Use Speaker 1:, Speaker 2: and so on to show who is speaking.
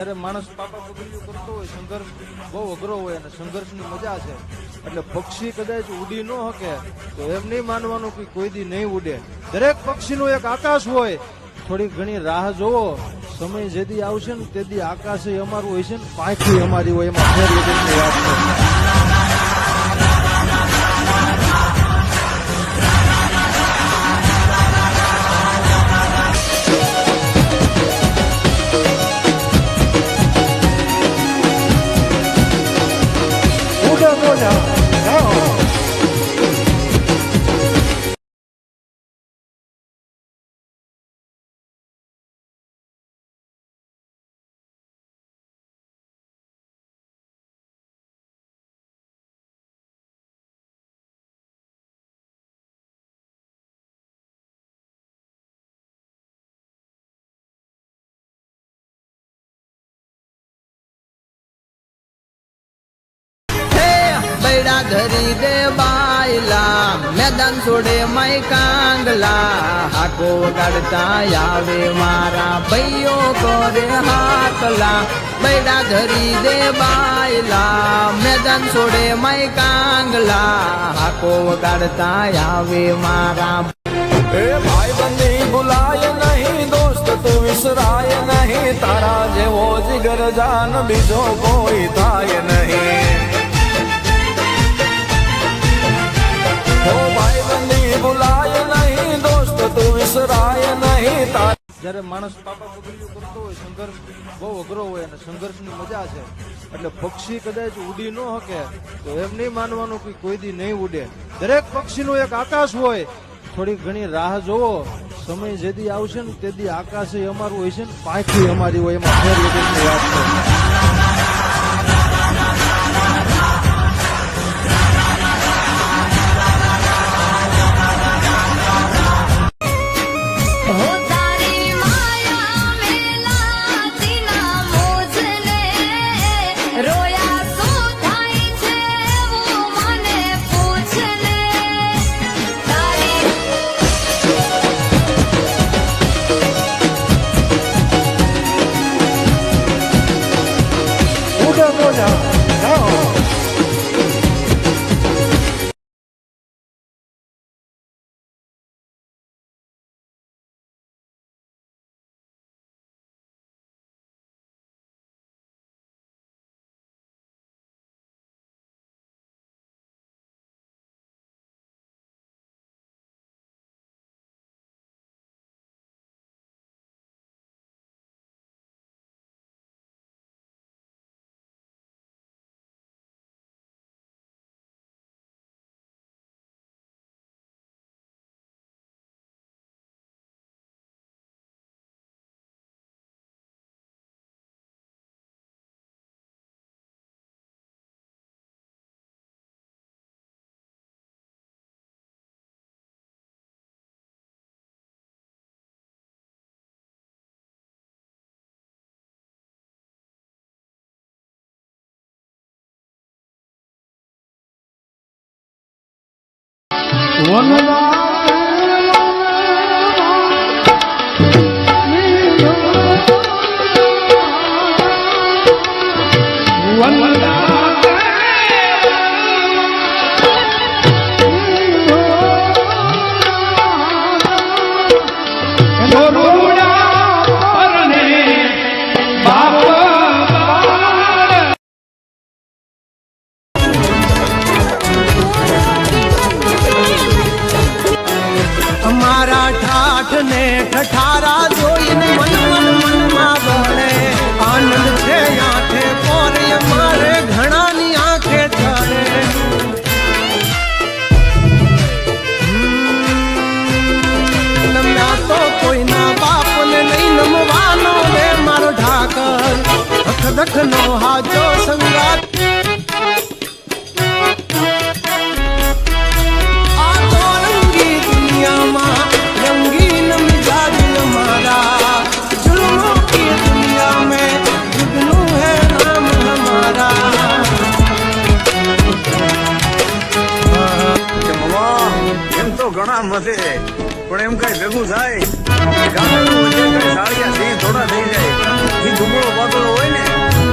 Speaker 1: જ્યારે માણસ પાપા પગલું કરતો હોય, સંઘર્ષ બહુ અઘરો હોય અને સંઘર્ષની મજા છે. એટલે પક્ષી કદાચ ઉડી ન શકે તો એમ નહીં માનવાનું કે કોઈ દી નહીં ઉડે. દરેક પક્ષીનું એક આકાશ હોય. થોડી ઘણી રાહ જોવો, સમય જેદી આવશે ને તેદી આકાશ અમારું હોય છે ને પાંખી અમારી હોય, એમાં ફેર વગરની વાત છે.
Speaker 2: बैड़ा धरी दे बायला मैदान छोड़े मैं कांगला हाको वगाड़ता आवे मारा भाइयों को रे हाकला. बैड़ा धरी दे बायला मैदान छोड़े मैं कांगला हाको वगाड़ता આવે મારા.
Speaker 3: ए भाई बंदी भुलाय नहीं, दोस्त तू विसराय नहीं, तारा जेवो जिगर जान बीजो कोई थाय नहीं. ओ भाई बंदी भुलाय नहीं, दोस्त तू विसराय नहीं, तारा.
Speaker 1: જ્યારે માણસ પાપા પગલું કરતો હોય, સંઘર્ષ બહુ અઘરો હોય અને સંઘર્ષની મજા છે. એટલે પક્ષી કદાચ ઉડી ન શકે તો એમ નહીં માનવાનું કે કોઈ દી નહીં ઉડે. દરેક પક્ષીનું એક આકાશ હોય. થોડી ઘણી રાહ જોવો, સમય જેદી આવશે ને તેદી આકાશ અમારું હોય છે ને પાંખી અમારી હોય, એમાં ફેર વગરની વાત છે.
Speaker 2: ઠઠારા જોઈને મનમાં ગણે આનંદ છે આંખે પોરે મારે ઘણાની આંખે ચડે. નમ્યા તો કોઈના બાપને નહીં નમવાનો રે મારો ઢાકર અખ દખનો હાજો સંગાત. આ તો રંગી દુનિયામાં रंगीन मिजाज हमारा, जुल्मों की दुनिया में जुगनू है नाम हमारा.
Speaker 3: એમ તો ઘણા મતે પણ એમ કઈ ભેગું થાય ગામડું કઈ સાળિયા સિંહ થોડા થઈ જાય. ધુમડો પાતળો